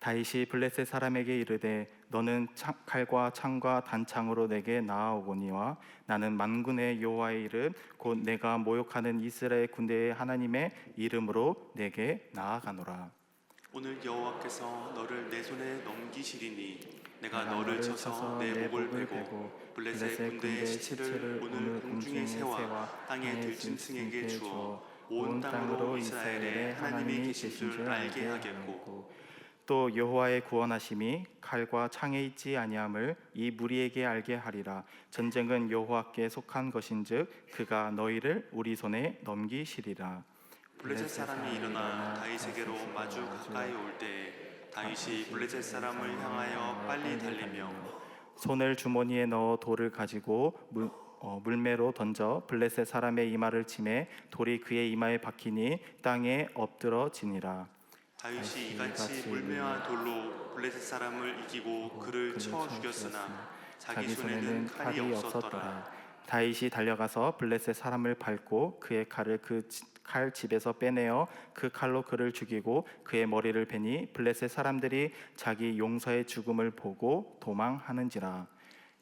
다윗이 블레셋 사람에게 이르되 너는 칼과 창과 단창으로 내게 나아오거니와 나는 만군의 여호와의 이름 곧 내가 모욕하는 이스라엘 군대의 하나님의 이름으로 내게 나아가노라. 오늘 여호와께서 너를 내 손에 넘기시리니 내가 너를 쳐서 내 목을 베고 블레셋 군대의 시체를 오늘 공중의 새와 땅의 들짐승에게 주어 온 땅으로 이스라엘의 하나님이 계신 줄 알게 하겠고 또 여호와의 구원하심이 칼과 창에 있지 아니함을 이 무리에게 알게 하리라. 전쟁은 여호와께 속한 것인즉 그가 너희를 우리 손에 넘기시리라. 블레셋 사람이 일어나 다윗에게로 마주 가까이 올 때에 다윗이 블레셋 사람을 향하여 빨리 달리며 손을 주머니에 넣어 돌을 가지고 물매로 던져 블레셋 사람의 이마를 치매 돌이 그의 이마에 박히니 땅에 엎드러지니라. 다윗이 이같이 물매와 돌로 블레셋 사람을 이기고 그를 쳐 죽였으나 자기 손에는 칼이 없었더라. 다윗이 달려가서 블레셋 사람을 밟고 그의 칼을 그 칼 집에서 빼내어 그 칼로 그를 죽이고 그의 머리를 베니 블레셋 사람들이 자기 용서의 죽음을 보고 도망하는지라.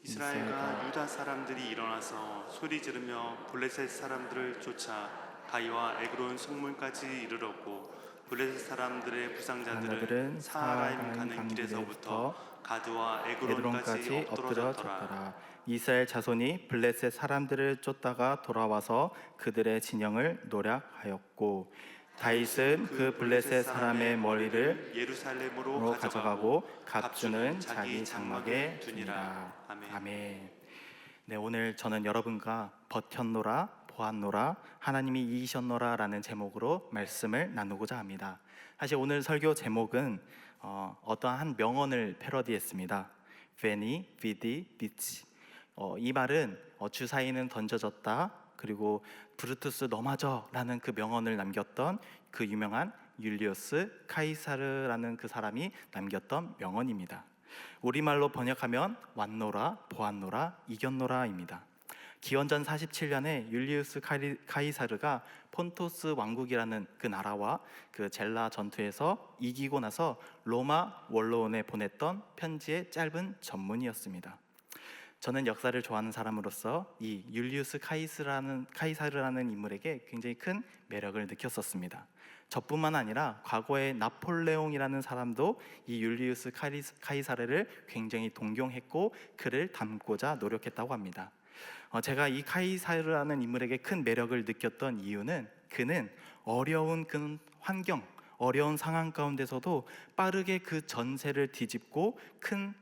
이스라엘과 유다 사람들이 일어나서 소리 지르며 블레셋 사람들을 쫓아 가이와 에그론 성문까지 이르렀고 블레셋 사람들의 부상자들은 사하라임 가는 길에서부터 가드와 에그론까지 엎드러졌더라. 이스라엘 자손이 블레셋 사람들을 쫓다가 돌아와서 그들의 진영을 노략하였고 다윗은 그 블레셋 사람의 머리를 예루살렘으로 가져가고 갑주는 자기 장막에 두니라. 아멘. 네, 오늘 저는 여러분과 버텼노라 보았노라 하나님이 이기셨노라라는 제목으로 말씀을 나누고자 합니다. 사실 오늘 설교 제목은 어떠한 명언을 패러디했습니다. Veni, Vidi, Vici. 이 말은 주사위는 던져졌다, 그리고 브루투스 넘어져라는 그 명언을 남겼던 그 유명한 율리우스 카이사르라는 그 사람이 남겼던 명언입니다. 우리말로 번역하면 왔노라 보았노라 이겼노라입니다. 기원전 47년에 율리우스 카이사르가 폰토스 왕국이라는 그 나라와 그 젤라 전투에서 이기고 나서 로마 원로원에 보냈던 편지의 짧은 전문이었습니다. 저는 역사를 좋아하는 사람으로서 이 율리우스 카이사르라는 인물에게 굉장히 큰 매력을 느꼈었습니다. 저뿐만 아니라 과거의 나폴레옹이라는 사람도 이 율리우스 카이사르를 굉장히 동경했고 그를 닮고자 노력했다고 합니다. 제가 이 카이사르라는 인물에게 큰 매력을 느꼈던 이유는 그는 어려운 그 환경, 어려운 상황 가운데서도 빠르게 그 전세를 뒤집고 큰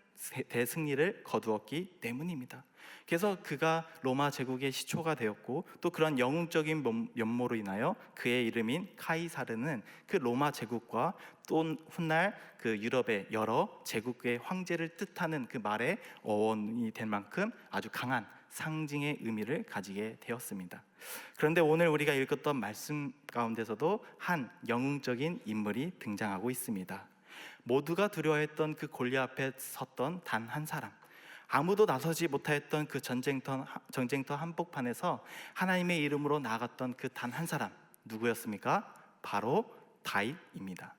대승리를 거두었기 때문입니다. 그래서 그가 로마 제국의 시초가 되었고 또 그런 영웅적인 면모로 인하여 그의 이름인 카이사르는 그 로마 제국과 또 훗날 그 유럽의 여러 제국의 황제를 뜻하는 그 말의 어원이 될 만큼 아주 강한 상징의 의미를 가지게 되었습니다. 그런데 오늘 우리가 읽었던 말씀 가운데서도 한 영웅적인 인물이 등장하고 있습니다. 모두가 두려워했던 그 골리앗 앞에 섰던 단 한 사람, 아무도 나서지 못하였던 그 전쟁터 한복판에서 하나님의 이름으로 나아갔던 그 단 한 사람, 누구였습니까? 바로 다윗입니다.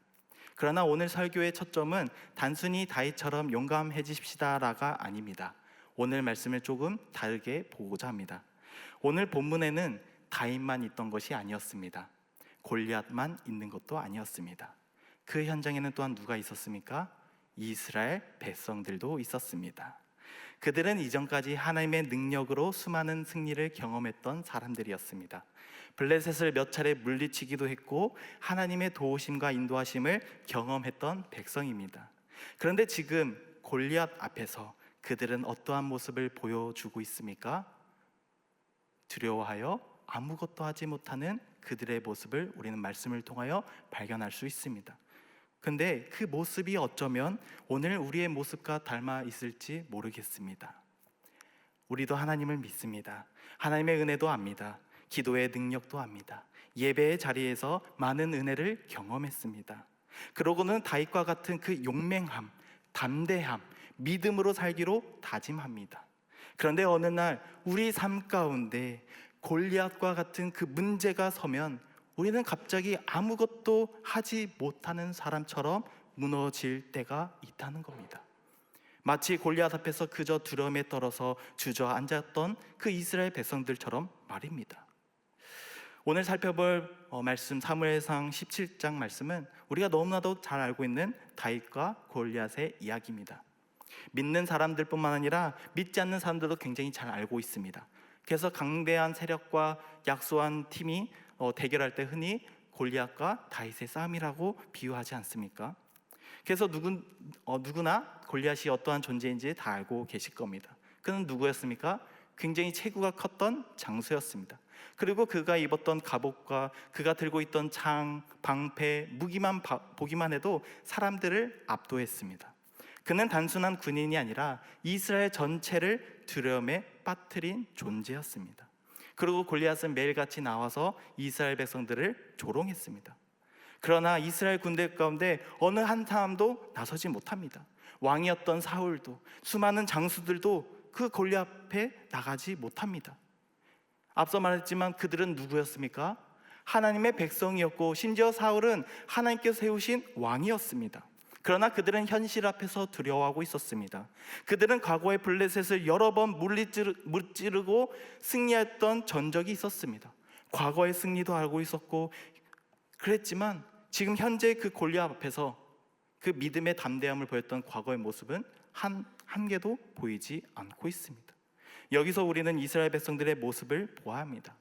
그러나 오늘 설교의 초점은 단순히 다윗처럼 용감해지십시다라가 아닙니다. 오늘 말씀을 조금 다르게 보고자 합니다. 오늘 본문에는 다윗만 있던 것이 아니었습니다. 골리앗만 있는 것도 아니었습니다. 그 현장에는 또한 누가 있었습니까? 이스라엘 백성들도 있었습니다. 그들은 이전까지 하나님의 능력으로 수많은 승리를 경험했던 사람들이었습니다. 블레셋을 몇 차례 물리치기도 했고 하나님의 도우심과 인도하심을 경험했던 백성입니다. 그런데 지금 골리앗 앞에서 그들은 어떠한 모습을 보여주고 있습니까? 두려워하여 아무것도 하지 못하는 그들의 모습을 우리는 말씀을 통하여 발견할 수 있습니다. 근데 그 모습이 어쩌면 오늘 우리의 모습과 닮아 있을지 모르겠습니다. 우리도 하나님을 믿습니다. 하나님의 은혜도 압니다. 기도의 능력도 압니다. 예배의 자리에서 많은 은혜를 경험했습니다. 그러고는 다윗과 같은 그 용맹함, 담대함, 믿음으로 살기로 다짐합니다. 그런데 어느 날 우리 삶 가운데 골리앗과 같은 그 문제가 서면 우리는 갑자기 아무것도 하지 못하는 사람처럼 무너질 때가 있다는 겁니다. 마치 골리앗 앞에서 그저 두려움에 떨어서 주저앉았던 그 이스라엘 백성들처럼 말입니다. 오늘 살펴볼 말씀 사무엘상 17장 말씀은 우리가 너무나도 잘 알고 있는 다윗과 골리앗의 이야기입니다. 믿는 사람들뿐만 아니라 믿지 않는 사람들도 굉장히 잘 알고 있습니다. 그래서 강대한 세력과 약소한 팀이 대결할 때 흔히 골리앗과 다윗의 싸움이라고 비유하지 않습니까? 그래서 누구나 골리앗이 어떠한 존재인지 다 알고 계실 겁니다. 그는 누구였습니까? 굉장히 체구가 컸던 장수였습니다. 그리고 그가 입었던 갑옷과 그가 들고 있던 창, 방패, 무기만 보기만 해도 사람들을 압도했습니다. 그는 단순한 군인이 아니라 이스라엘 전체를 두려움에 빠뜨린 존재였습니다. 그리고 골리앗은 매일같이 나와서 이스라엘 백성들을 조롱했습니다. 그러나 이스라엘 군대 가운데 어느 한 사람도 나서지 못합니다. 왕이었던 사울도, 수많은 장수들도 그 골리앗 앞에 나가지 못합니다. 앞서 말했지만 그들은 누구였습니까? 하나님의 백성이었고, 심지어 사울은 하나님께서 세우신 왕이었습니다. 그러나 그들은 현실 앞에서 두려워하고 있었습니다. 그들은 과거에 블레셋을 여러 번 무찌르고 승리했던 전적이 있었습니다. 과거의 승리도 알고 있었고 그랬지만 지금 현재 그 골리앗 앞에서 그 믿음의 담대함을 보였던 과거의 모습은 한 개도 보이지 않고 있습니다. 여기서 우리는 이스라엘 백성들의 모습을 보아야 합니다.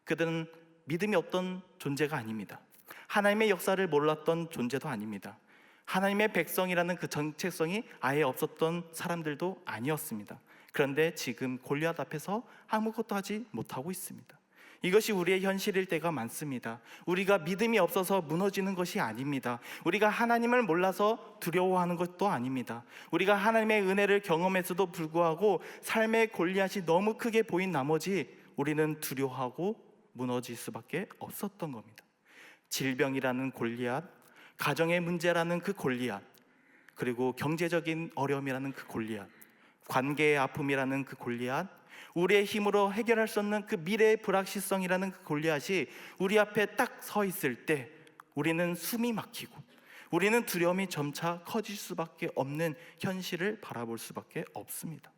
그들은 믿음이 없던 존재가 아닙니다. 하나님의 역사를 몰랐던 존재도 아닙니다. 하나님의 백성이라는 그 정체성이 아예 없었던 사람들도 아니었습니다. 그런데 지금 골리앗 앞에서 아무것도 하지 못하고 있습니다. 이것이 우리의 현실일 때가 많습니다. 우리가 믿음이 없어서 무너지는 것이 아닙니다. 우리가 하나님을 몰라서 두려워하는 것도 아닙니다. 우리가 하나님의 은혜를 경험했어도 불구하고 삶의 골리앗이 너무 크게 보인 나머지 우리는 두려워하고 무너질 수밖에 없었던 겁니다. 질병이라는 골리앗, 가정의 문제라는 그 골리앗, 그리고 경제적인 어려움이라는 그 골리앗, 관계의 아픔이라는 그 골리앗, 우리의 힘으로 해결할 수 없는 그 미래의 불확실성이라는 그 골리앗이 우리 앞에 딱 서 있을 때 우리는 숨이 막히고 우리는 두려움이 점차 커질 수밖에 없는 현실을 바라볼 수밖에 없습니다.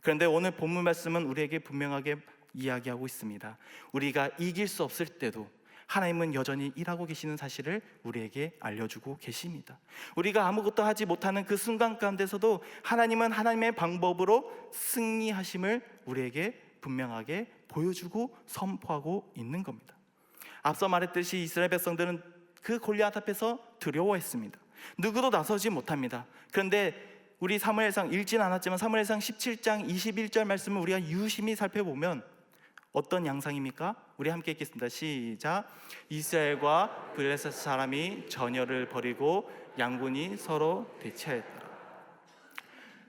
그런데 오늘 본문 말씀은 우리에게 분명하게 이야기하고 있습니다. 우리가 이길 수 없을 때도 하나님은 여전히 일하고 계시는 사실을 우리에게 알려주고 계십니다. 우리가 아무것도 하지 못하는 그 순간 가운데서도 하나님은 하나님의 방법으로 승리하심을 우리에게 분명하게 보여주고 선포하고 있는 겁니다. 앞서 말했듯이 이스라엘 백성들은 그 골리앗 앞에서 두려워했습니다. 누구도 나서지 못합니다. 그런데 우리 사무엘상 읽진 않았지만 사무엘상 17장 21절 말씀을 우리가 유심히 살펴보면 어떤 양상입니까? 우리 함께 읽겠습니다. 시작. 이스라엘과 블레셋 사람이 전열을 벌이고 양군이 서로 대치하였더라.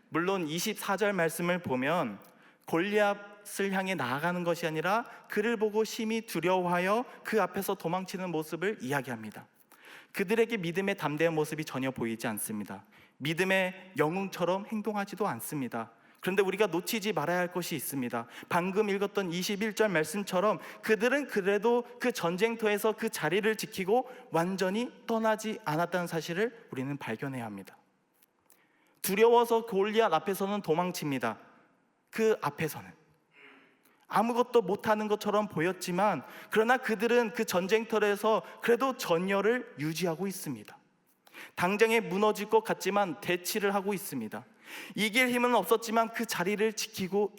물론 24절 말씀을 보면 골리앗을 향해 나아가는 것이 아니라 그를 보고 심히 두려워하여 그 앞에서 도망치는 모습을 이야기합니다. 그들에게 믿음의 담대한 모습이 전혀 보이지 않습니다. 믿음의 영웅처럼 행동하지도 않습니다. 그런데 우리가 놓치지 말아야 할 것이 있습니다. 방금 읽었던 21절 말씀처럼 그들은 그래도 그 전쟁터에서 그 자리를 지키고 완전히 떠나지 않았다는 사실을 우리는 발견해야 합니다. 두려워서 골리앗 앞에서는 도망칩니다. 그 앞에서는 아무것도 못하는 것처럼 보였지만 그러나 그들은 그 전쟁터에서 그래도 전열을 유지하고 있습니다. 당장에 무너질 것 같지만 대치를 하고 있습니다. 이길 힘은 없었지만 그 자리를 지키고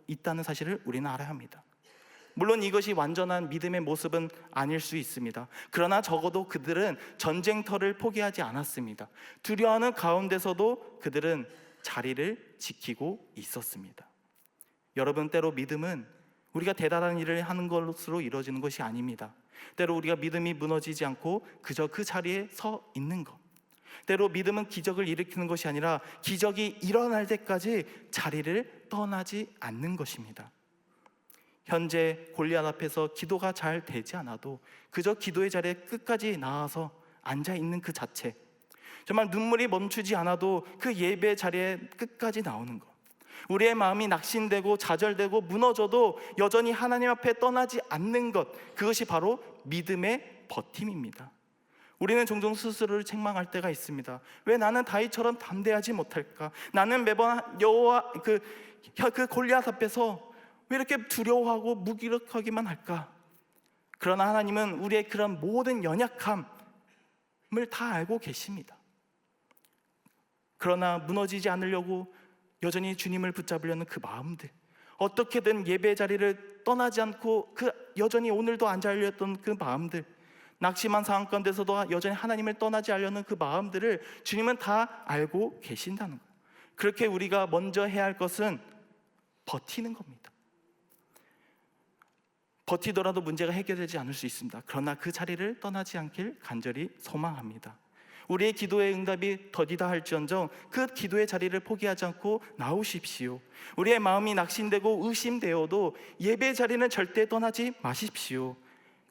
있다는 사실을 우리는 알아야 합니다. 물론 이것이 완전한 믿음의 모습은 아닐 수 있습니다. 그러나 적어도 그들은 전쟁터를 포기하지 않았습니다. 두려워하는 가운데서도 그들은 자리를 지키고 있었습니다. 여러분, 때로 믿음은 우리가 대단한 일을 하는 것으로 이루어지는 것이 아닙니다. 때로 우리가 믿음이 무너지지 않고 그저 그 자리에 서 있는 것, 때로 믿음은 기적을 일으키는 것이 아니라 기적이 일어날 때까지 자리를 떠나지 않는 것입니다. 현재 골리앗 앞에서 기도가 잘 되지 않아도 그저 기도의 자리에 끝까지 나와서 앉아있는 그 자체, 정말 눈물이 멈추지 않아도 그 예배 자리에 끝까지 나오는 것, 우리의 마음이 낙심되고 좌절되고 무너져도 여전히 하나님 앞에 떠나지 않는 것, 그것이 바로 믿음의 버팀입니다. 우리는 종종 스스로를 책망할 때가 있습니다. 왜 나는 다윗처럼 담대하지 못할까? 나는 매번 여호와 그 골리앗 앞에서 왜 이렇게 두려워하고 무기력하기만 할까? 그러나 하나님은 우리의 그런 모든 연약함을 다 알고 계십니다. 그러나 무너지지 않으려고 여전히 주님을 붙잡으려는 그 마음들, 어떻게든 예배 자리를 떠나지 않고 여전히 오늘도 앉아있던 그 마음들, 낙심한 상황 가운데서도 여전히 하나님을 떠나지 않으려는 그 마음들을 주님은 다 알고 계신다는 거예요. 그렇게 우리가 먼저 해야 할 것은 버티는 겁니다. 버티더라도 문제가 해결되지 않을 수 있습니다. 그러나 그 자리를 떠나지 않길 간절히 소망합니다. 우리의 기도의 응답이 더디다 할지언정 그 기도의 자리를 포기하지 않고 나오십시오. 우리의 마음이 낙심되고 의심되어도 예배 자리는 절대 떠나지 마십시오.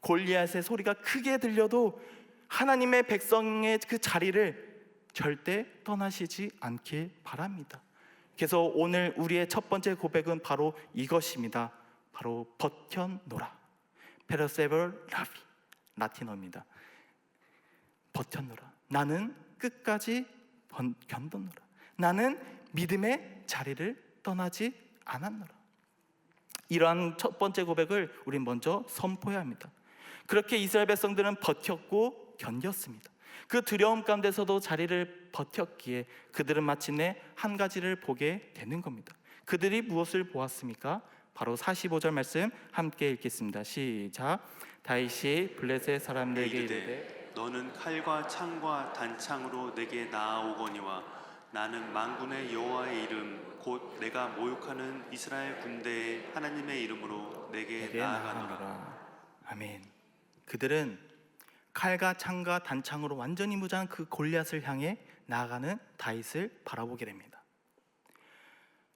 골리앗의 소리가 크게 들려도 하나님의 백성의 그 자리를 절대 떠나시지 않길 바랍니다. 그래서 오늘 우리의 첫 번째 고백은 바로 이것입니다. 바로 버텨노라. 페르세버 라비, 라틴어입니다. 버텨노라. 나는 끝까지 견뎌노라. 나는 믿음의 자리를 떠나지 않았노라. 이러한 첫 번째 고백을 우린 먼저 선포해야 합니다. 그렇게 이스라엘 백성들은 버텼고 견뎠습니다. 그 두려움 가운데서도 자리를 버텼기에 그들은 마침내 한 가지를 보게 되는 겁니다. 그들이 무엇을 보았습니까? 바로 45절 말씀 함께 읽겠습니다. 시작. 다윗이 블레셋 사람들에게 이르되 너는 칼과 창과 단창으로 내게 나아오거니와 나는 만군의 여호와의 이름 곧 내가 모욕하는 이스라엘 군대의 하나님의 이름으로 내게 나아가노라. 아멘. 그들은 칼과 창과 단창으로 완전히 무장한 그 골리앗을 향해 나아가는 다윗을 바라보게 됩니다.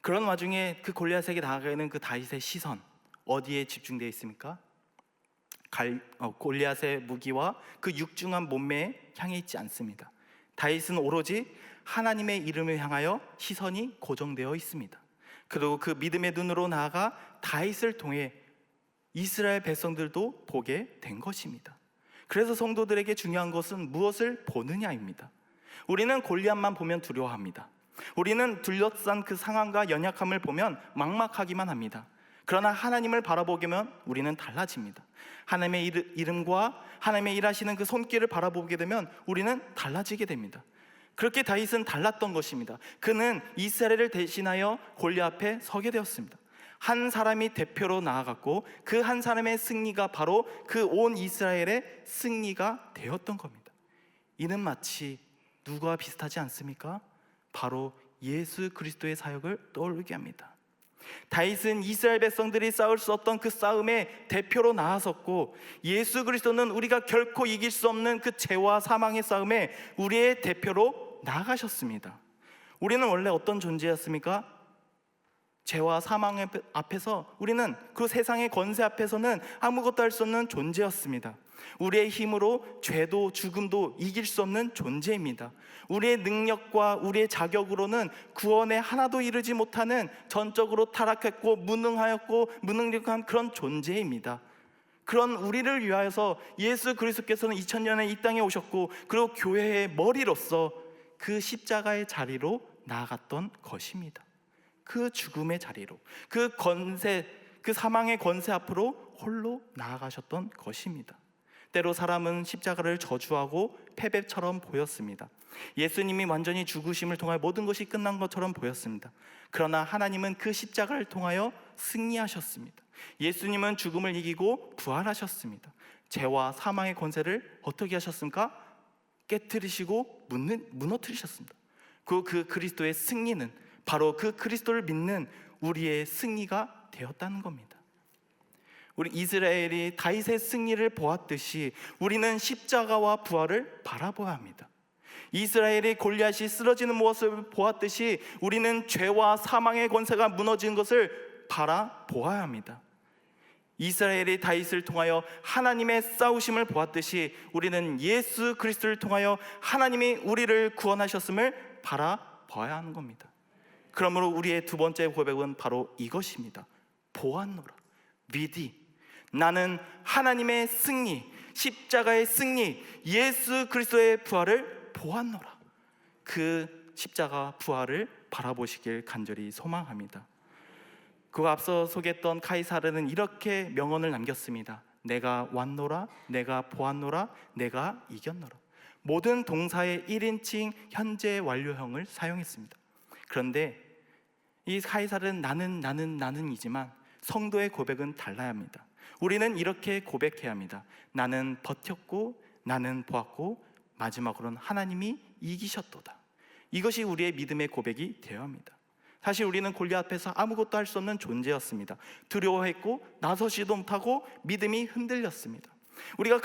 그런 와중에 그 골리앗에게 나아가는 그 다윗의 시선 어디에 집중되어 있습니까? 골리앗의 무기와 그 육중한 몸매에 향해 있지 않습니다. 다윗은 오로지 하나님의 이름을 향하여 시선이 고정되어 있습니다. 그리고 그 믿음의 눈으로 나아가 다윗을 통해 이스라엘 백성들도 보게 된 것입니다. 그래서 성도들에게 중요한 것은 무엇을 보느냐입니다. 우리는 골리앗만 보면 두려워합니다. 우리는 둘러싼 그 상황과 연약함을 보면 막막하기만 합니다. 그러나 하나님을 바라보면 우리는 달라집니다. 하나님의 이름과 하나님의 일하시는 그 손길을 바라보게 되면 우리는 달라지게 됩니다. 그렇게 다윗은 달랐던 것입니다. 그는 이스라엘을 대신하여 골리앗 앞에 서게 되었습니다. 한 사람이 대표로 나아갔고 그 한 사람의 승리가 바로 그 온 이스라엘의 승리가 되었던 겁니다. 이는 마치 누구와 비슷하지 않습니까? 바로 예수 그리스도의 사역을 떠올리게 합니다. 다윗은 이스라엘 백성들이 싸울 수 없던 그 싸움의 대표로 나아섰고, 예수 그리스도는 우리가 결코 이길 수 없는 그 죄와 사망의 싸움에 우리의 대표로 나아가셨습니다. 우리는 원래 어떤 존재였습니까? 죄와 사망 앞에서 우리는 그 세상의 권세 앞에서는 아무것도 할 수 없는 존재였습니다. 우리의 힘으로 죄도 죽음도 이길 수 없는 존재입니다. 우리의 능력과 우리의 자격으로는 구원에 하나도 이르지 못하는 전적으로 타락했고 무능하였고 무능력한 그런 존재입니다. 그런 우리를 위하여서 예수 그리스도께서는 2000년에 이 땅에 오셨고, 그리고 교회의 머리로서 그 십자가의 자리로 나아갔던 것입니다. 그 죽음의 자리로, 그 권세, 그 사망의 권세 앞으로 홀로 나아가셨던 것입니다. 때로 사람은 십자가를 저주하고 패배처럼 보였습니다. 예수님이 완전히 죽으심을 통하여 모든 것이 끝난 것처럼 보였습니다. 그러나 하나님은 그 십자가를 통하여 승리하셨습니다. 예수님은 죽음을 이기고 부활하셨습니다. 죄와 사망의 권세를 어떻게 하셨습니까? 깨뜨리시고 무너뜨리셨습니다. 그 그리스도의 승리는 바로 그 그리스도를 믿는 우리의 승리가 되었다는 겁니다. 우리 이스라엘이 다윗의 승리를 보았듯이 우리는 십자가와 부활을 바라보아야 합니다. 이스라엘이 골리앗이 쓰러지는 모습을 보았듯이 우리는 죄와 사망의 권세가 무너지는 것을 바라보아야 합니다. 이스라엘이 다윗을 통하여 하나님의 싸우심을 보았듯이 우리는 예수 그리스도를 통하여 하나님이 우리를 구원하셨음을 바라봐야 하는 겁니다. 그러므로 우리의 두 번째 고백은 바로 이것입니다. 보았노라. 믿이 나는 하나님의 승리, 십자가의 승리, 예수 그리스도의 부활을 보았노라. 그 십자가 부활을 바라보시길 간절히 소망합니다. 그와 앞서 소개했던 카이사르는 이렇게 명언을 남겼습니다. 내가 왔노라, 내가 보았노라, 내가 이겼노라. 모든 동사의 1인칭 현재 완료형을 사용했습니다. 그런데 이 카이사르는 나는이지만 성도의 고백은 달라야 합니다. 우리는 이렇게 고백해야 합니다. 나는 버텼고, 나는 보았고, 마지막으로는 하나님이 이기셨도다. 이것이 우리의 믿음의 고백이 되어야 합니다. 사실 우리는 골리앗 앞에서 아무것도 할 수 없는 존재였습니다. 두려워했고 나서지도 못하고 믿음이 흔들렸습니다. 우리가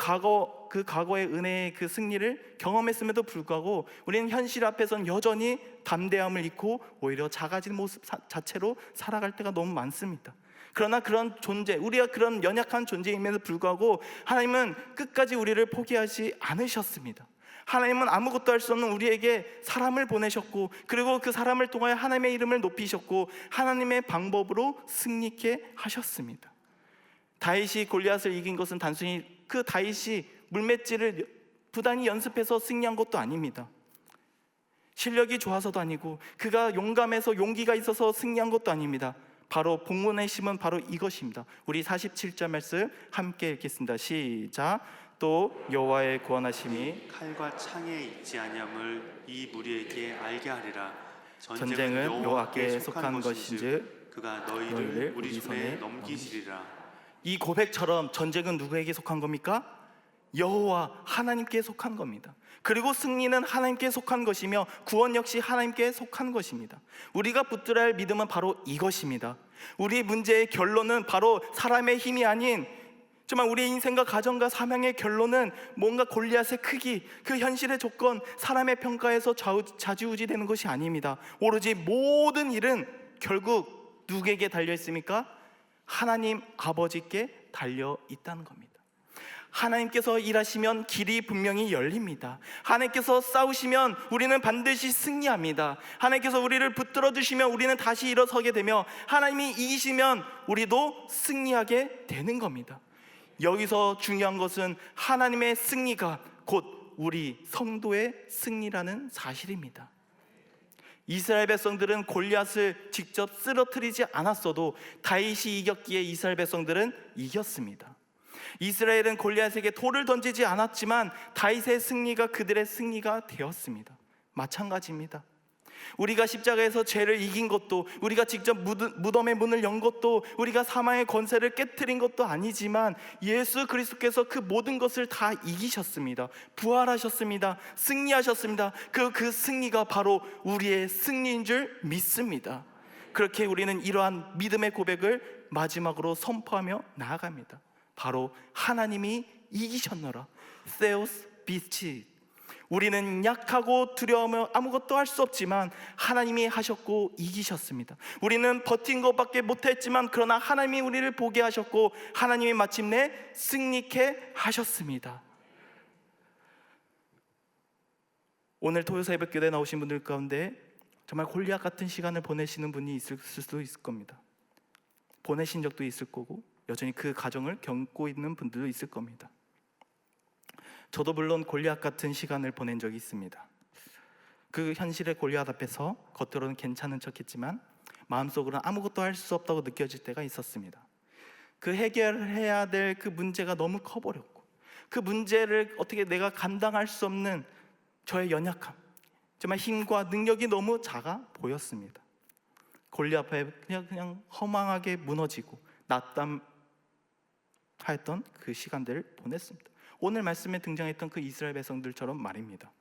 그 과거의 은혜의 그 승리를 경험했음에도 불구하고 우리는 현실 앞에서는 여전히 담대함을 잃고 오히려 작아진 모습 자체로 살아갈 때가 너무 많습니다. 그러나 그런 존재, 우리가 그런 연약한 존재임에도 불구하고 하나님은 끝까지 우리를 포기하지 않으셨습니다. 하나님은 아무것도 할 수 없는 우리에게 사람을 보내셨고, 그리고 그 사람을 통하여 하나님의 이름을 높이셨고 하나님의 방법으로 승리케 하셨습니다. 다윗이 골리앗을 이긴 것은 단순히 그 다윗이 물맷질을 부단히 연습해서 승리한 것도 아닙니다. 실력이 좋아서도 아니고 그가 용감해서 용기가 있어서 승리한 것도 아닙니다. 바로 복문의 힘은 바로 이것입니다. 우리 47절 말씀 함께 읽겠습니다. 시작. 또 여호와의 구원하심이 칼과 창에 있지 아니함을 이 무리에게 알게 하리라. 전쟁은 여호와께 속한 것인즉 그가 너희를 우리 손에 넘기시리라. 이 고백처럼 전쟁은 누구에게 속한 겁니까? 여호와 하나님께 속한 겁니다. 그리고 승리는 하나님께 속한 것이며 구원 역시 하나님께 속한 것입니다. 우리가 붙들어야 할 믿음은 바로 이것입니다. 우리 문제의 결론은 바로 사람의 힘이 아닌, 정말 우리의 인생과 가정과 사명의 결론은 뭔가 골리앗의 크기, 그 현실의 조건, 사람의 평가에서 좌지우지 되는 것이 아닙니다. 오로지 모든 일은 결국 누구에게 달려 있습니까? 하나님 아버지께 달려 있다는 겁니다. 하나님께서 일하시면 길이 분명히 열립니다. 하나님께서 싸우시면 우리는 반드시 승리합니다. 하나님께서 우리를 붙들어 주시면 우리는 다시 일어서게 되며, 하나님이 이기시면 우리도 승리하게 되는 겁니다. 여기서 중요한 것은 하나님의 승리가 곧 우리 성도의 승리라는 사실입니다. 이스라엘 백성들은 골리앗을 직접 쓰러뜨리지 않았어도 다윗이 이겼기에 이스라엘 백성들은 이겼습니다. 이스라엘은 골리앗에게 돌을 던지지 않았지만 다윗의 승리가 그들의 승리가 되었습니다. 마찬가지입니다. 우리가 십자가에서 죄를 이긴 것도, 우리가 직접 무덤의 문을 연 것도, 우리가 사망의 권세를 깨트린 것도 아니지만 예수 그리스도께서 그 모든 것을 다 이기셨습니다. 부활하셨습니다. 승리하셨습니다. 그 승리가 바로 우리의 승리인 줄 믿습니다. 그렇게 우리는 이러한 믿음의 고백을 마지막으로 선포하며 나아갑니다. 바로 하나님이 이기셨노라. 세우스 비치. 우리는 약하고 두려우며 아무것도 할 수 없지만 하나님이 하셨고 이기셨습니다. 우리는 버틴 것밖에 못했지만 그러나 하나님이 우리를 보게 하셨고 하나님이 마침내 승리케 하셨습니다. 오늘 토요 새벽교대에 나오신 분들 가운데 정말 골리앗 같은 시간을 보내시는 분이 있을 수도 있을 겁니다. 보내신 적도 있을 거고 여전히 그 가정을 겪고 있는 분들도 있을 겁니다. 저도 물론 골리앗 같은 시간을 보낸 적이 있습니다. 그 현실의 골리앗 앞에서 겉으로는 괜찮은 척했지만 마음속으로는 아무것도 할 수 없다고 느껴질 때가 있었습니다. 그 해결해야 될 그 문제가 너무 커버렸고 그 문제를 어떻게 내가 감당할 수 없는 저의 연약함, 정말 힘과 능력이 너무 작아 보였습니다. 골리앗 앞에 그냥 허망하게 무너지고 낙담하였던 그 시간들을 보냈습니다. 오늘 말씀에 등장했던 그 이스라엘 백성들처럼 말입니다.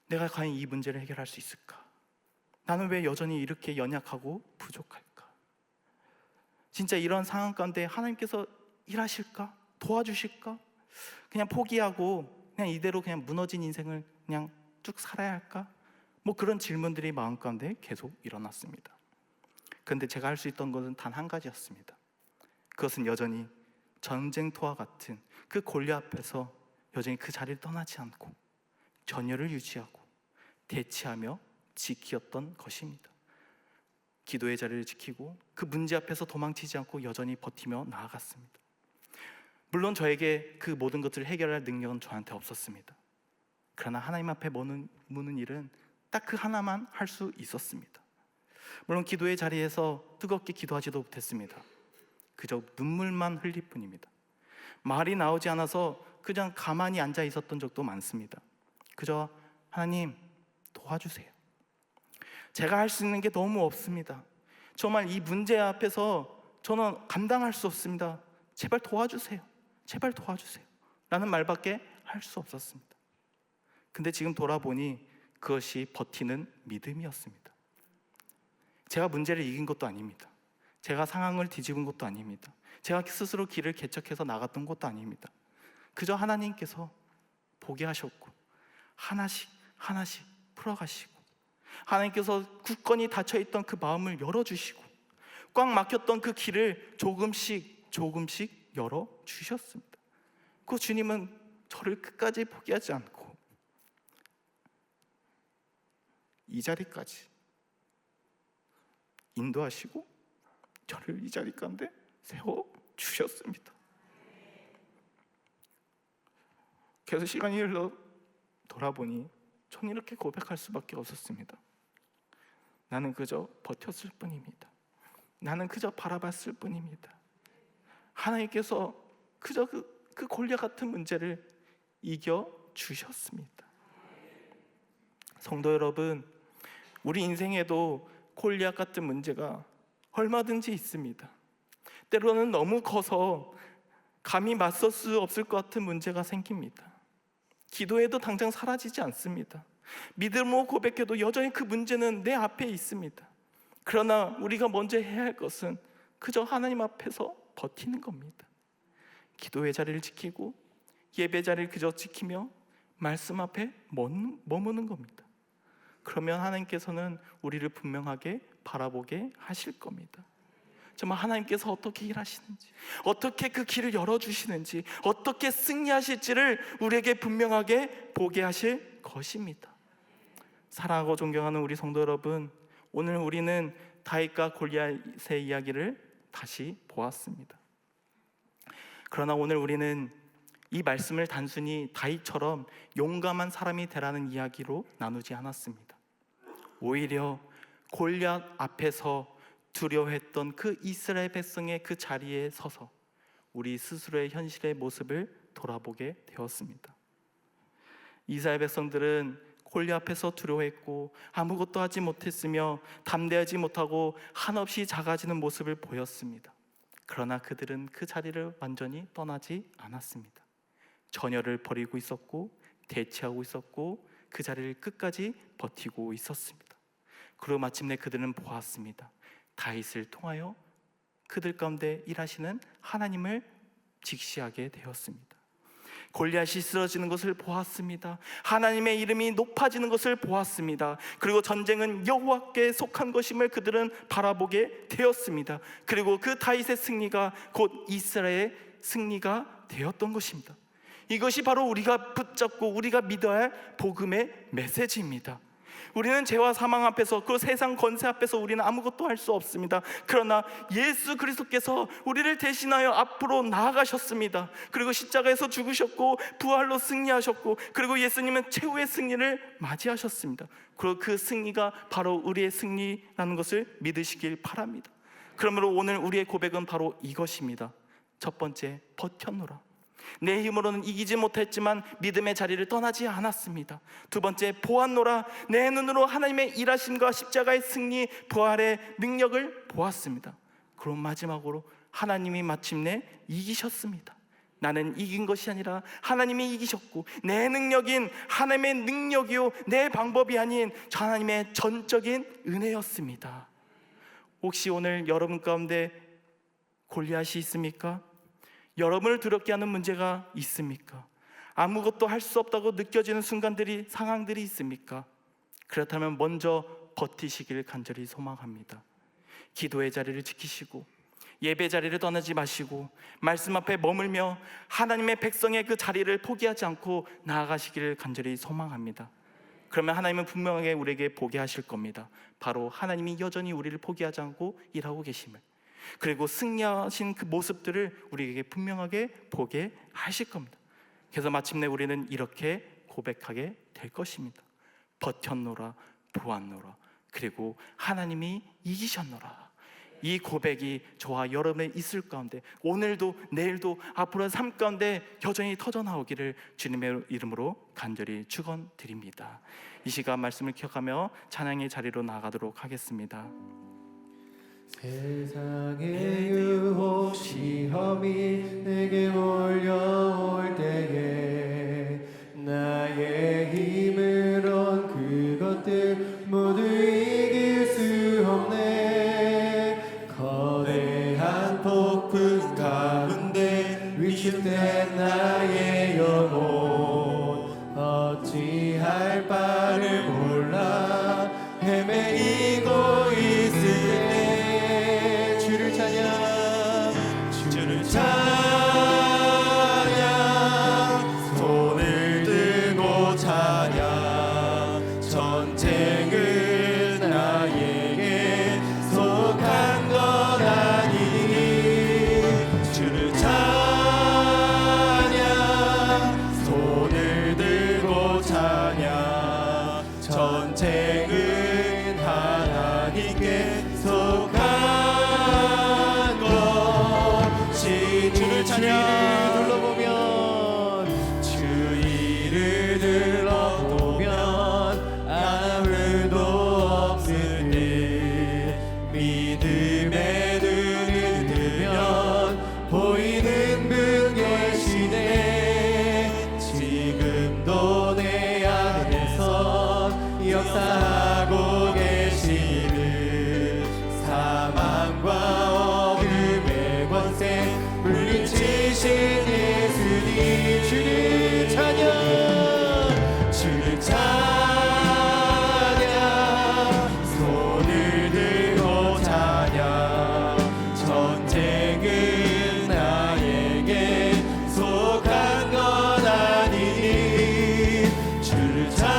내가 과연 이 문제를 해결할 수 있을까? 나는 왜 여전히 이렇게 연약하고 부족할까? 진짜 이런 상황 가운데 하나님께서 일하실까? 도와주실까? 그냥 포기하고 그냥 이대로 그냥 무너진 인생을 그냥 쭉 살아야 할까? 뭐 그런 질문들이 마음 가운데 계속 일어났습니다. 그런데 제가 할 수 있던 것은 단 한 가지였습니다. 그것은 여전히 전쟁터와 같은 그 골리앗 앞에서 여전히 그 자리를 떠나지 않고 전열을 유지하고 대치하며 지키었던 것입니다. 기도의 자리를 지키고 그 문제 앞에서 도망치지 않고 여전히 버티며 나아갔습니다. 물론 저에게 그 모든 것들을 해결할 능력은 저한테 없었습니다. 그러나 하나님 앞에 무는 일은 딱 그 하나만 할 수 있었습니다. 물론 기도의 자리에서 뜨겁게 기도하지도 못했습니다. 그저 눈물만 흘릴 뿐입니다. 말이 나오지 않아서 그냥 가만히 앉아 있었던 적도 많습니다. 그저 하나님 도와주세요. 제가 할 수 있는 게 너무 없습니다. 정말 이 문제 앞에서 저는 감당할 수 없습니다. 제발 도와주세요. 제발 도와주세요. 라는 말밖에 할 수 없었습니다. 근데 지금 돌아보니 그것이 버티는 믿음이었습니다. 제가 문제를 이긴 것도 아닙니다. 제가 상황을 뒤집은 것도 아닙니다. 제가 스스로 길을 개척해서 나갔던 것도 아닙니다. 그저 하나님께서 보게 하셨고 하나씩 하나씩 풀어가시고, 하나님께서 굳건히 닫혀있던 그 마음을 열어주시고, 꽉 막혔던 그 길을 조금씩 조금씩 열어주셨습니다. 그 주님은 저를 끝까지 포기하지 않고 이 자리까지 인도하시고 저를 이 자리 가운데 세워주셨습니다. 그래서 시간이 흘러 돌아보니 전 이렇게 고백할 수밖에 없었습니다. 나는 그저 버텼을 뿐입니다. 나는 그저 바라봤을 뿐입니다. 하나님께서 그저 그 골리앗 같은 문제를 이겨주셨습니다. 성도 여러분, 우리 인생에도 골리앗 같은 문제가 얼마든지 있습니다. 때로는 너무 커서 감히 맞설 수 없을 것 같은 문제가 생깁니다. 기도해도 당장 사라지지 않습니다. 믿음으로 고백해도 여전히 그 문제는 내 앞에 있습니다. 그러나 우리가 먼저 해야 할 것은 그저 하나님 앞에서 버티는 겁니다. 기도의 자리를 지키고 예배 자리를 그저 지키며 말씀 앞에 머무는 겁니다. 그러면 하나님께서는 우리를 분명하게 바라보게 하실 겁니다. 정말 하나님께서 어떻게 일하시는지, 어떻게 그 길을 열어주시는지, 어떻게 승리하실지를 우리에게 분명하게 보게 하실 것입니다. 사랑하고 존경하는 우리 성도 여러분, 오늘 우리는 다윗과 골리앗의 이야기를 다시 보았습니다. 그러나 오늘 우리는 이 말씀을 단순히 다윗처럼 용감한 사람이 되라는 이야기로 나누지 않았습니다. 오히려 골리앗 앞에서 두려워했던 그 이스라엘 백성의 그 자리에 서서 우리 스스로의 현실의 모습을 돌아보게 되었습니다. 이스라엘 백성들은 골리앗 앞에서 두려워했고 아무것도 하지 못했으며 담대하지 못하고 한없이 작아지는 모습을 보였습니다. 그러나 그들은 그 자리를 완전히 떠나지 않았습니다. 전열을 버리고 있었고 대치하고 있었고 그 자리를 끝까지 버티고 있었습니다. 그리고 마침내 그들은 보았습니다. 다윗을 통하여 그들 가운데 일하시는 하나님을 직시하게 되었습니다. 골리앗이 쓰러지는 것을 보았습니다. 하나님의 이름이 높아지는 것을 보았습니다. 그리고 전쟁은 여호와께 속한 것임을 그들은 바라보게 되었습니다. 그리고 그 다윗의 승리가 곧 이스라엘의 승리가 되었던 것입니다. 이것이 바로 우리가 붙잡고 우리가 믿어야 할 복음의 메시지입니다. 우리는 죄와 사망 앞에서, 그 세상 권세 앞에서 우리는 아무것도 할 수 없습니다. 그러나 예수 그리스도께서 우리를 대신하여 앞으로 나아가셨습니다. 그리고 십자가에서 죽으셨고 부활로 승리하셨고, 그리고 예수님은 최후의 승리를 맞이하셨습니다. 그리고 그 승리가 바로 우리의 승리라는 것을 믿으시길 바랍니다. 그러므로 오늘 우리의 고백은 바로 이것입니다. 첫 번째, 버텼노라. 내 힘으로는 이기지 못했지만 믿음의 자리를 떠나지 않았습니다. 두 번째, 보았노라. 내 눈으로 하나님의 일하심과 십자가의 승리, 부활의 능력을 보았습니다. 그럼 마지막으로 하나님이 마침내 이기셨습니다. 나는 이긴 것이 아니라 하나님이 이기셨고, 내 능력인 하나님의 능력이요 내 방법이 아닌 하나님의 전적인 은혜였습니다. 혹시 오늘 여러분 가운데 골리앗이 있습니까? 여러분을 두렵게 하는 문제가 있습니까? 아무것도 할 수 없다고 느껴지는 순간들이, 상황들이 있습니까? 그렇다면 먼저 버티시길 간절히 소망합니다. 기도의 자리를 지키시고 예배 자리를 떠나지 마시고 말씀 앞에 머물며 하나님의 백성의 그 자리를 포기하지 않고 나아가시기를 간절히 소망합니다. 그러면 하나님은 분명하게 우리에게 보게 하실 겁니다. 바로 하나님이 여전히 우리를 포기하지 않고 일하고 계심을. 그리고 승리하신 그 모습들을 우리에게 분명하게 보게 하실 겁니다. 그래서 마침내 우리는 이렇게 고백하게 될 것입니다. 버텼노라, 보았노라, 그리고 하나님이 이기셨노라. 이 고백이 저와 여러분의 있을 가운데 오늘도 내일도 앞으로 삶 가운데 여전히 터져나오기를 주님의 이름으로 간절히 축원드립니다. 이 시간 말씀을 기억하며 찬양의 자리로 나가도록 하겠습니다. 세상의 유혹 시험이 내게 몰려올 때에 나의 힘으론 그것들 모두 이길 수 없네. 거대한 폭풍 가운데 위축된 나의 영혼 어찌할 바를 몰라 헤매이고 있을 때 주를 찬양 손을 들고 찬양 전쟁은 나에게 속한 것 아니니 주를 찬양 손을 들고 찬양 전쟁은 하나님께 속한 것이 주를 찬양 둘러보면 주위를 둘러보면 아무도 없을 때 믿음의 눈을 뜨면 보이는 분 계시네. 지금도 내 안에서 역사하고 계시는 사망과 어둠의 권세 물리치신 예수님 주를 찬양 주를 찬양 손을 들고 찬양 전쟁은 나에게 속한 것 아니니 주를 찬양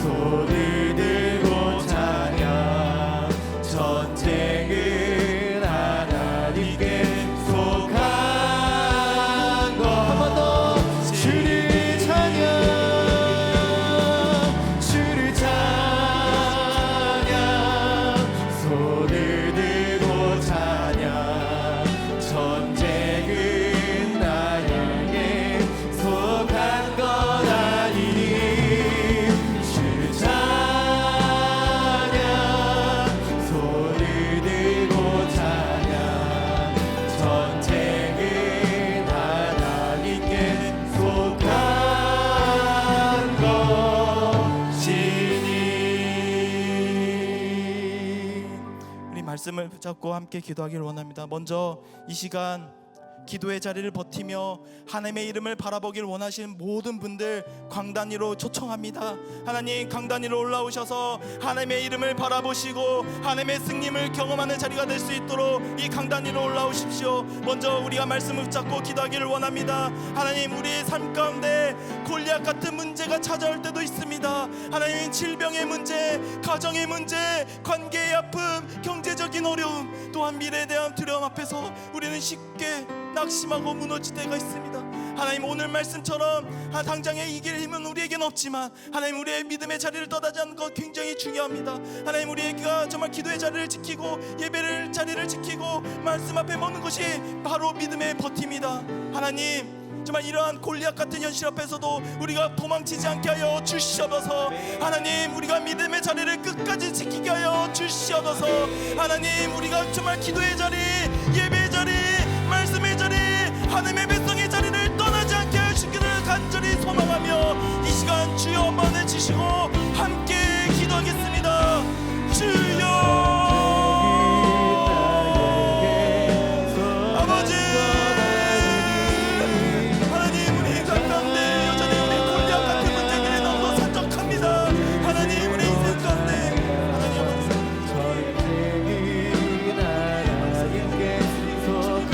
손을 들고 찬양 전쟁은 하나님께 속한 것. 한 번 더 주를 찬양 주를 찬양 손을 들고 찬양 전쟁은 나에게 속한 것 아니니 주를 찬양 손을 들고 찬양 전쟁은 하나님께 속한 것이니. 우리 말씀을 붙잡고 함께 기도하기를 원합니다. 먼저 이 시간 기도의 자리를 버티며 하나님의 이름을 바라보길 원하시는 모든 분들 강단 위로 초청합니다. 하나님 강단 위로 올라오셔서 하나님의 이름을 바라보시고 하나님의 승림을 경험하는 자리가 될 수 있도록 이 강단 위로 올라오십시오. 먼저 우리가 말씀을 붙잡고 기도하기를 원합니다. 하나님, 우리의 삶 가운데 골리앗 같은 문제가 찾아올 때도 있습니다. 하나님, 질병의 문제, 가정의 문제, 관계의 아픔, 경제적인 어려움, 또한 미래에 대한 두려움 앞에서 우리는 쉽게 낙심하고 무너질 때가 있습니다. 하나님, 오늘 말씀처럼 당장에 이길 힘은 우리에겐 없지만 하나님, 우리의 믿음의 자리를 떠나지 않는 것 굉장히 중요합니다. 하나님, 우리가 정말 기도의 자리를 지키고 예배를 자리를 지키고 말씀 앞에 머는 것이 바로 믿음의 버팀이다. 하나님, 정말 이러한 골리앗 같은 현실 앞에서도 우리가 도망치지 않게 하여 주시옵소서. 하나님, 우리가 믿음의 자리를 끝까지 지키게 하여 주시옵소서. 하나님, 우리가 정말 기도의 자리, 예배의 자리, 말씀의 자리, 하나님의 백성의 자리를 떠나지 않게 하시기를 간절히 소망하며 이 시간 주여 한번 해주시고 함께 기도하겠습니다. 주여, 아버지, 하나님, 우리 가운데 여전히 우리 골리앗 같은 문제들이 너무 산적합니다. 하나님, 우리 인생 가운데 하나님, 전쟁은 하나님께 속한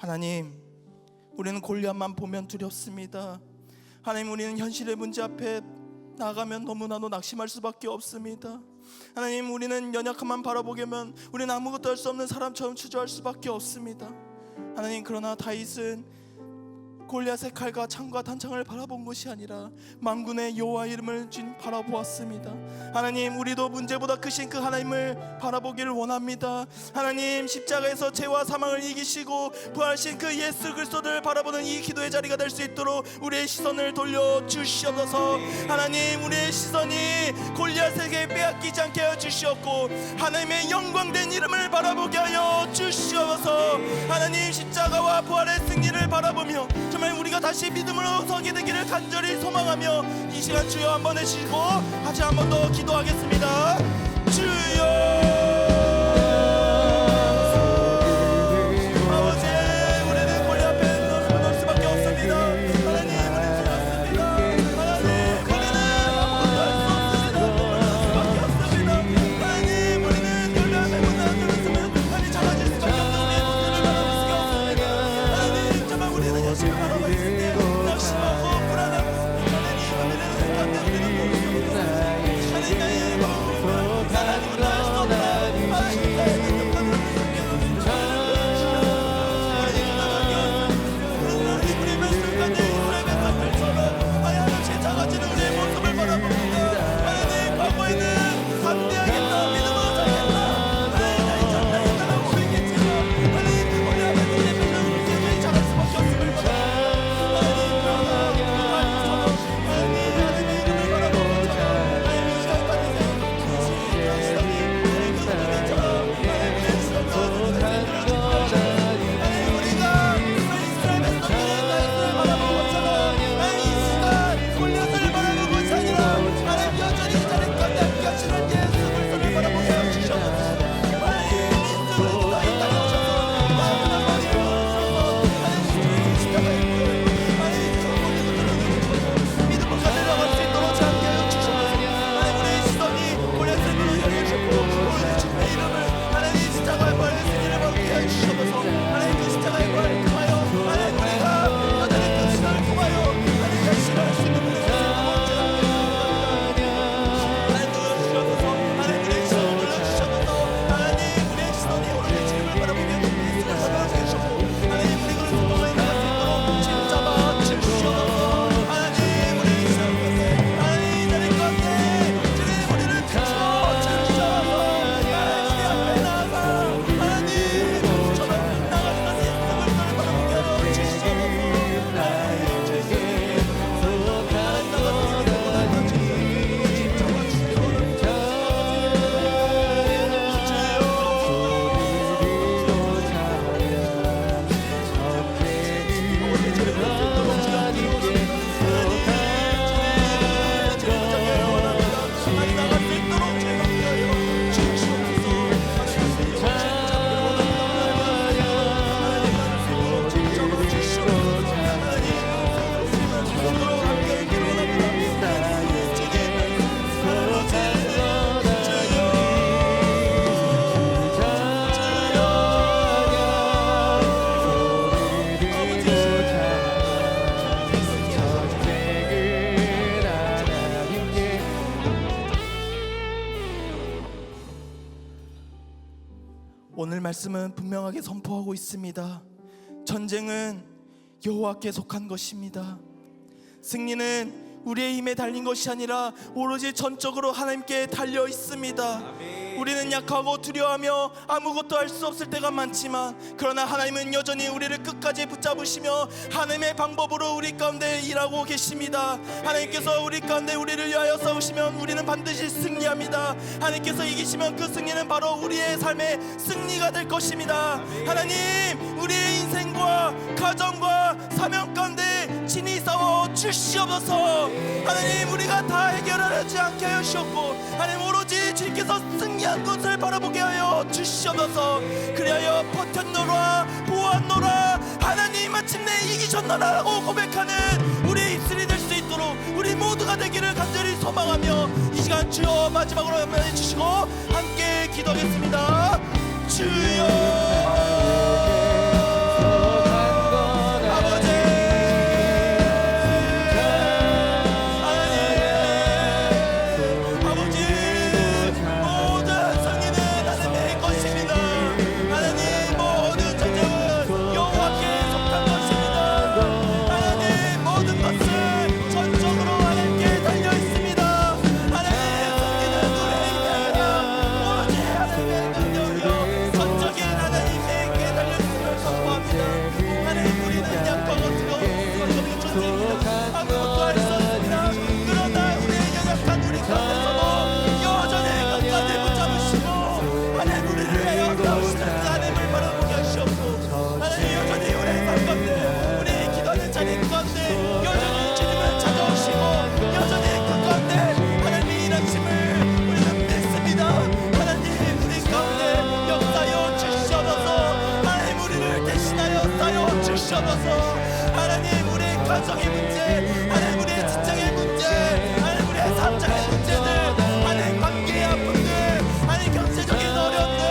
하나님, 우리는 골리앗만 보면 두렵습니다. 하나님, 우리는 현실의 문제 앞에 나가면 너무나도 낙심할 수밖에 없습니다. 하나님, 우리는 연약함만 바라보게면 우리는 아무것도 할 수 없는 사람처럼 주저할 수밖에 없습니다. 하나님, 그러나 다윗은 골리앗의 칼과 창과 단창을 바라본 것이 아니라 만군의 여호와 이름을 바라보았습니다. 하나님, 우리도 문제보다 크신 그 하나님을 바라보기를 원합니다. 하나님, 십자가에서 죄와 사망을 이기시고 부활하신 그 예수 그리스도를 바라보는 이 기도의 자리가 될 수 있도록 우리의 시선을 돌려주시옵소서. 하나님, 우리의 시선이 골리앗에게 빼앗기지 않게 하여 주시옵고 하나님의 영광된 이름을 바라보게 하여 주시옵소서. 하나님, 십자가와 부활의 승리를 바라보며 정말 우리가 다시 믿음으로 서게 되기를 간절히 소망하며 이 시간 주여 한번 해주시고 다시 한번 더 기도하겠습니다. 주여, 아버지, 우리는 골리앗 앞에 넘을 수밖에 없습니다. 하나님, 우리는 두렵습니다. 하나님, 우리는 아무것도 할 수 없습니다. 넘을 수밖에 없습니다. 하나님, 우리는 골리앗 앞에 못 나아들었으면 하나님 작아질 수밖에 없는 우리의 모습을 바라볼 수가 없습니다. 하나님, 정말 우리는 열심히 바라보고 있을 때 낙심하고 불안하고 하나님, 우리는 생각대 우리는 모를 수 없습니다. 하나님, 나의 마음을 하나님은 알 수 없다. 하나님, 나의 능력만으로 우리의 말씀 가운데 이스라엘 백성들처럼 하나님 작아지는 우리의 모습을 바라봅니다. 하나님, 과거에는 담대하겠다, 믿음으로 살겠다, 하나님 나의 장난이다라고 고백했지만 하나님, 그 머리 앞에 우리의 표정은 굉장히 작을 수밖에 없음을 바랍니다. 하나님, 하나님의 이름을 바라보고자 하나님 이 시간까지 당신이 하나님 그 무대처럼 하나님의 시간을 하나님, 우리가 이스라엘 백성들의 나이를 바라보고 있잖아. 하나님, 이 시간 골리앗을 바라보고 있지 아니라 하나님 여전히 이 자리 가운데 함께 하시는 예수 그리스도를 바라보게 하여 주시옵소서. 하나님, 예수 그리스도가 이 땅에 오셔서 마음을 머리를 오셔서 하나님 십자가에 하나님 저 믿음으로 가져나갈 수 있도록 함께 하여 주시옵소서. 하나님, 우리의 시선이 골리앗을 무너뜨려 주시고 오늘 주님의 이름을 하나님 십자가의 부활의 승리를 받게 하여 주시옵소서. 하나님, 그 십자가의 부활을 통하여 하나님 우리가 여전히 그 신앙을 통하여 하나님 열심히 할 수 있는 우리의 모습을 하나님 눌러주셔서 하나님 우리의 시선을 눌러주셔서 하나님 우리의 시선이 오늘 주님을 바라보며 예수를 바라보게 해주셨고 하나님 우리 그릇을 통하여 나갈 수 있도록 진짜봐 주시옵소서. 하나님, 우리의 시선 끝에 하나님 이 자리 가운데 주님 우리를 주셔서 하나님 우리 앞에 나아가 하나님 저는 나갈 수 있는 예수를 바라보게 하여 주시옵소서. 하나님 주님 하나님 나가서 원하는 주님 진짜와 주시옵소서. 오늘 말씀은 분명하게 선포하고 있습니다. 전쟁은 여호와께 속한 것입니다. 승리는 우리의 힘에 달린 것이 아니라 오로지 전적으로 하나님께 달려 있습니다. 우리는 약하고 두려워하며 아무것도 할 수 없을 때가 많지만 그러나 하나님은 여전히 우리를 끝까지 붙잡으시며 하나님의 방법으로 우리 가운데 일하고 계십니다. 하나님께서 우리 가운데 우리를 위하여 싸우시면 우리는 반드시 승리합니다. 하나님께서 이기시면 그 승리는 바로 우리의 삶의 승리가 될 것입니다. 하나님, 우리의 인생과 가정과 사명 가운데 친히 싸워 주시옵소서. 하나님, 우리가 다 해결하지 않게 하여 주셨고 하나님 오로지 주님께서 승리한 것을 바라보게 하여 주시옵소서. 그리하여 버텼노라 보았노라 하나님 마침내 이기셨노라라고 고백하는 우리의 입술이 될 수 있도록 우리 모두가 되기를 간절히 소망하며 이 시간 주여 마지막으로 연명해 주시고 함께 기도하겠습니다. 주여 주셔서 하나님 우리의 가정의 문제, 하나님 우리의 직장의 문제, 하나님 우리의 삶장의 문제들, 하나님 관계의 아픔들, 하나님 경제적인 어려움들,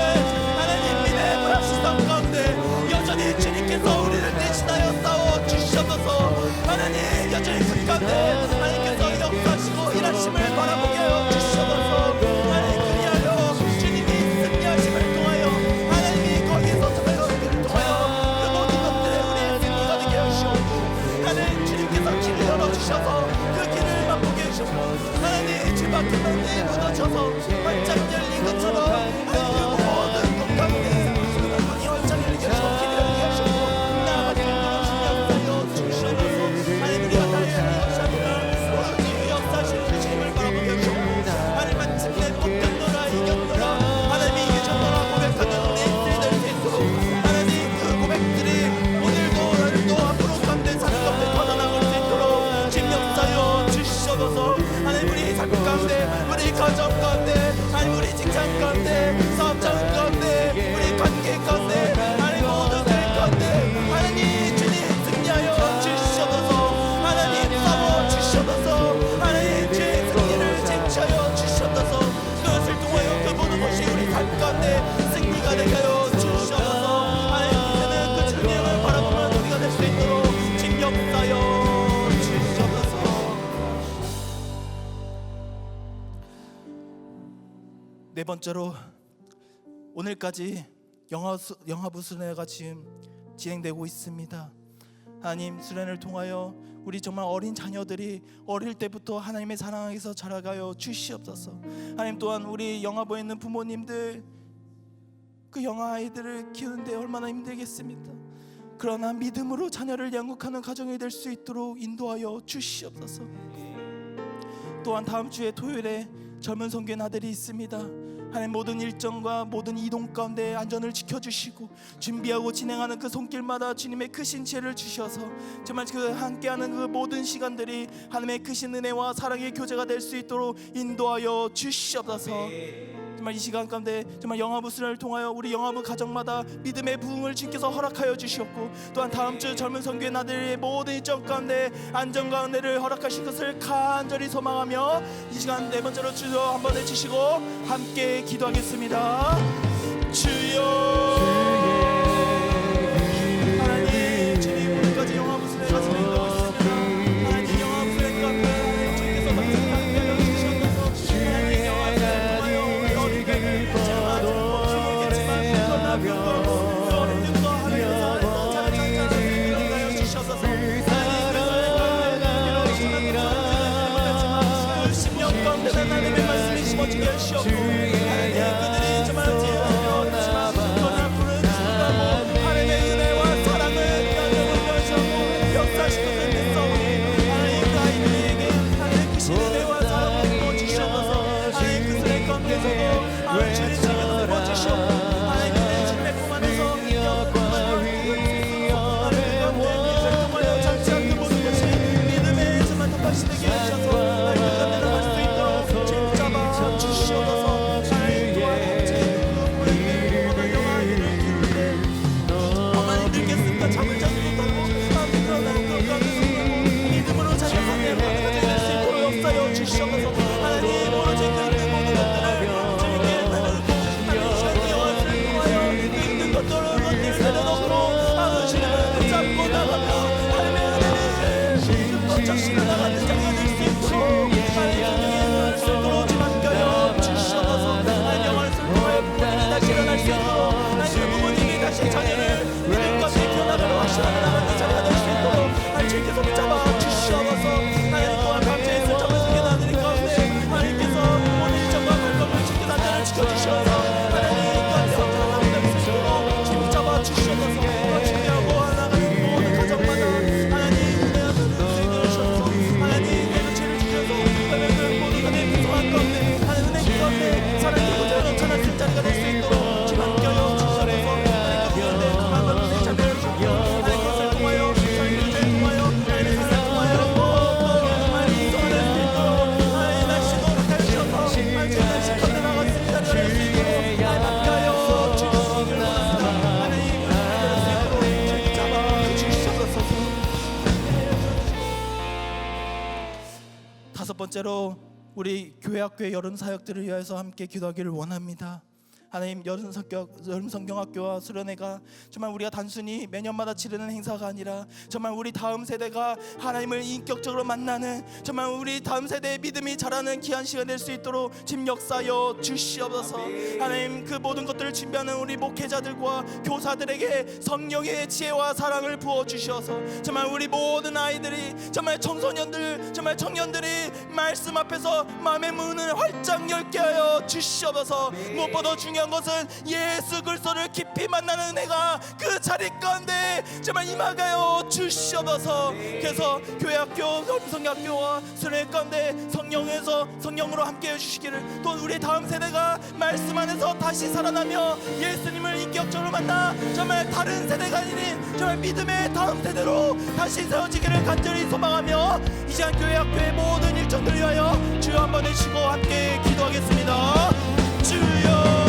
하나님 미래의 불확실성 가운데 여전히 주님께서 우리를 대신하여 싸워 주셔서 하나님 여전히 그 가운데 하나님께서 역사하시고 일하심을 바라보게 하여 주셔서 하나님 그리하여 주님이 승리하심을 통하여 하나님이 거기에서 정말 그를 통하여 그 모든 것들에 우리의 승리가 되게 하시옵고 하나님 주님께서 길을 열어주셔서 그 길을 맛보게 해주시고 하나님 주 밖에 만에 무너져서 활짝 열린 것처럼 하나님 그 모든 것 가운데 그 문이 활짝 열리게 하시고 길을 열리게 하시고 나아가길 주시옵소서 주셔서 하나님 우리가 달려야 것이 아니라 오로지 역사하시는 주님을 바라보게 하시고 하나님 마침내 못된노라 이겼노라 하나님이 이기셨노라 고백하는 내 인생이 될 수 있도록 하나님 그 고백들이 오늘도 앞으로 가운데 삶 가운데 터져나갈 수 있도록 주님 역사하여 주시옵소서 하나님 우리 삶 가운데 우리 가정 가운데 하나님 우리 직장 가운데 사업장 가운데 우리 관계 가운데 하나님 모든 일 가운데 하나님 주님 승리하여 주시옵소서 하나님 싸워 주시옵소서 하나님 주의 승리를 쟁취하여 주시옵소서 그것을 통하여 그 모든 것이 우리 삶 가운데 승리가 되게 하여 주시옵소서 하나님 이제는 그 주님을 바라보는 우리가 될 수 있도록 주님 역사하여 주시옵소서. 네 번째로 오늘까지 영화부 수련회가 지금 진행되고 있습니다. 하나님 수련회를 통하여 우리 정말 어린 자녀들이 어릴 때부터 하나님의 사랑 안에서 자라가여 주시옵소서. 하나님 또한 우리 영화부에 있는 부모님들 그 영아 아이들을 키우는데 얼마나 힘들겠습니까? 그러나 믿음으로 자녀를 양육하는 가정이 될 수 있도록 인도하여 주시옵소서. 또한 다음 주에 토요일에 젊은 성교인 아들이 있습니다. 하나님 모든 일정과 모든 이동 가운데 안전을 지켜주시고 준비하고 진행하는 그 손길마다 주님의 크신 지혜를 주셔서 정말 그 함께하는 그 모든 시간들이 하나님의 크신 은혜와 사랑의 교제가 될 수 있도록 인도하여 주시옵소서. 정말 이 시간 가운데 정말 영화부 수련을 통하여 우리 영화부 가정마다 믿음의 부흥을 주님께서 허락하여 주시옵고 또한 다음 주 젊은 성교인 아들의 모든 일정 가운데 안전과 은혜를 허락하실 것을 간절히 소망하며 이 시간 네 번째로 주여 한번 해주시고 함께 기도하겠습니다. 주여 하나님 주님 오늘까지 영화부 수련회가 진행되고 있습니다. 하나님 영화부 수련 가운데 하나님 주님께서 말씀하게 하여 주시옵소서. 하나님 영화부 수련을 통하여 우리 어린이들을 지금 모르겠지만 그러나 그 어린이들과 하나님께서 잘 하여 주셔서 하나님 그 심령 가운데 하나님의 말씀이 심어지게 하시옵고 하나님 그들이 정말 지혜하며 그러나 부른 충분하고 하나님의 은혜와 사랑을 나누고 역사하신 것을 믿사오니 하나님 그 아이들에게 하나님 크신 은혜와 사랑을 부어주시옵소서. 하나님 그 수련 가운데서도 하나님 주님 집에서 부어주시옵고 하나님 그들의 주님의 품 안에서 영원한 정말 장치한 그 모든 것이 믿음의 정말 독하시 되게 하셔서 하나님 그 가운데로 갈 수 있도록 주님 잡아 주시옵소서. 하나님 또한 그 모든 영아 아이들을 키우는데 엄마는 힘들겠습니까? 잠을 자지 못하고 그러나 그 가운데서 믿음으로 자녀 상대로 가져야 될 수 있도록 역사여 주시옵소서. 하나님 오로지 그 있는 모든 것들을 주님께 나누고 번째로 우리 교회학교의 여름 사역들을 위해서 함께 기도하기를 원합니다. 하나님, 여름 성경학교와 수련회가 정말 우리가 단순히 매년마다 치르는 행사가 아니라 정말 우리 다음 세대가 하나님을 인격적으로 만나는, 정말 우리 다음 세대의 믿음이 자라는 귀한 시간 될 수 있도록 지금 역사여 주시옵소서. 하나님, 그 모든 것들을 준비하는 우리 목회자들과 교사들에게 성령의 지혜와 사랑을 부어 주셔서 정말 우리 모든 아이들이, 정말 청소년들, 정말 청년들이 말씀 앞에서 마음의 문을 활짝 열게 하여 주시옵소서. 무엇보다 중요한 것은 예수 그리스도를 깊이 만나는 은혜가 그 자리 가운데 정말 임하여 주시옵소서. 그래서 교회학교, 성경학교와 수련회 가운데 성령으로 함께해 주시기를, 또 우리 다음 세대가 말씀 안에서 다시 살아나며 예수님을 인격적으로 만나 정말 다른 세대가 아닌 정말 믿음의 다음 세대로 다시 세워지기를 간절히 소망하며 이 시간 교회학교의 모든 일정들 위하여 주여 한번 해주시고 함께 기도하겠습니다. 주여,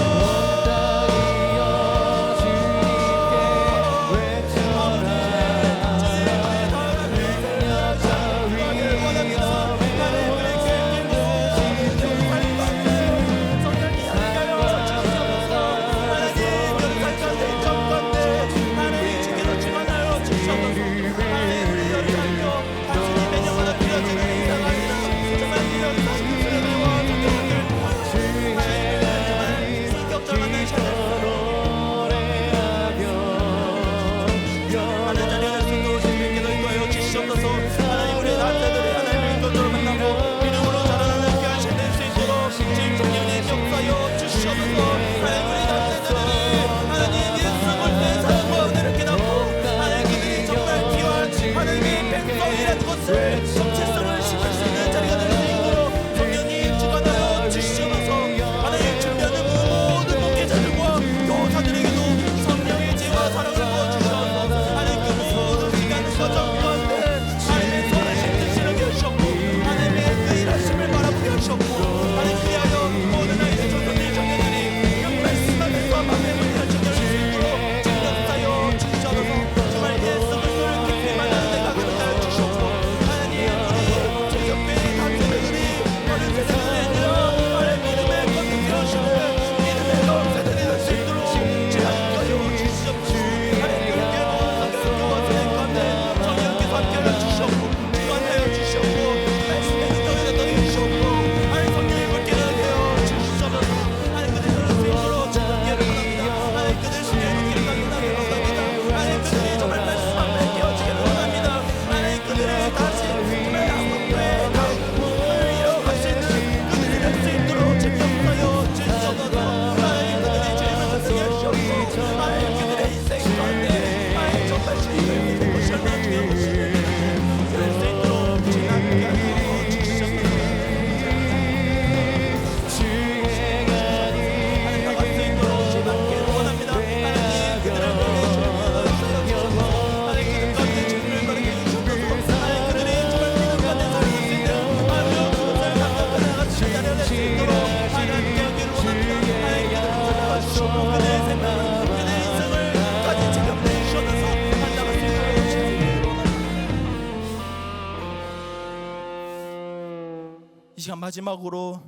이 시간 마지막으로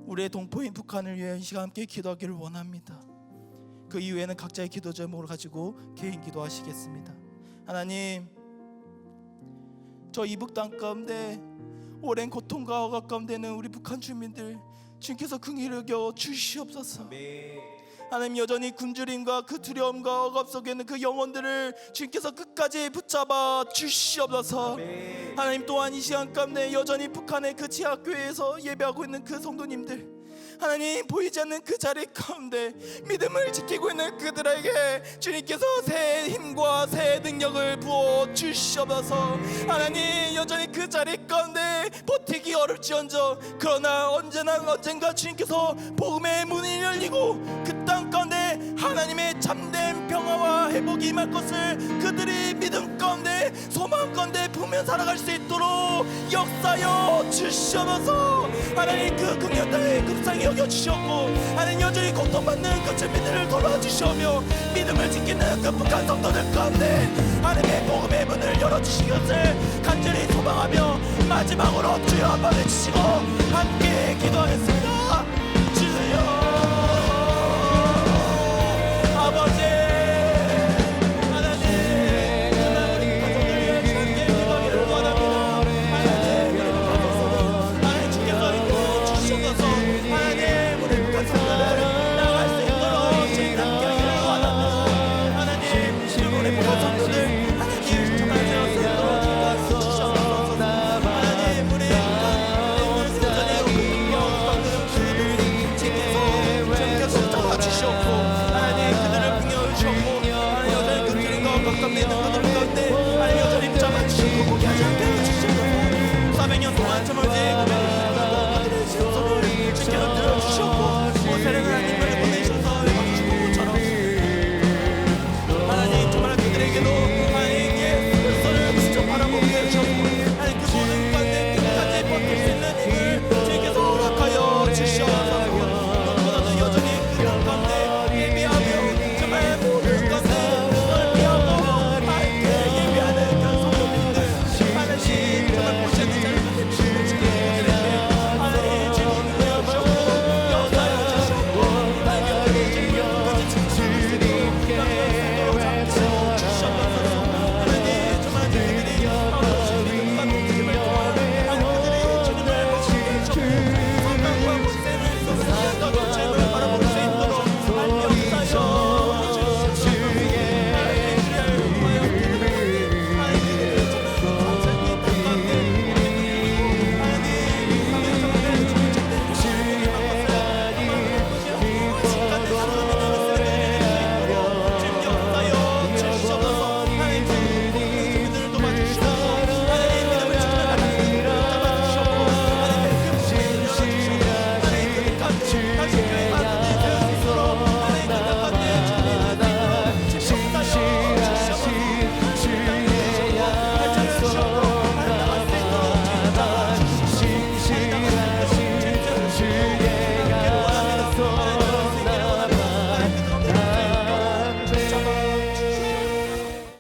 우리의 동포인 북한을 위해 이 시간 함께 기도하기를 원합니다. 그 이후에는 각자의 기도 제목을 가지고 개인 기도하시겠습니다. 하나님, 저 이북 땅 가운데 오랜 고통과 억압 가운데 있는 우리 북한 주민들 주님께서 긍휼히 여겨 주시옵소서. 하나님, 여전히 굶주림과 그 두려움과 억압 속에 있는 그 영혼들을 주님께서 끝까지 붙잡아 주시옵소서. 하나님, 또한 이 시간 가운데 여전히 북한의 그 지하교회에서 예배하고 있는 그 성도님들, 하나님, 보이지 않는 그 자리 가운데 믿음을 지키고 있는 그들에게 주님께서 새 힘과 새 능력을 부어 주시옵소서. 하나님, 여전히 그 자리 가운데 버티기 어렵지언정 그러나 언젠가 주님께서 복음의 문이 열리고 그 땅 가운데 하나님의 참된 평화와 회복이 임할 것을 그들이 믿음 가운데 소망 가운데 부면 살아갈 수 있도록 역사여 주시옵소서. 하나님 그 금요 땅에 급상히 여겨주셨고 하나님 여전히 고통받는 그 주민들을 돌아주시오며 믿음을 지키는 그 북한 성도들 가운데 하나님의 복음의 문을 열어주신 것을 간절히 소망하며 마지막으로 주여 한번 해주시고 함께 기도하겠습니다.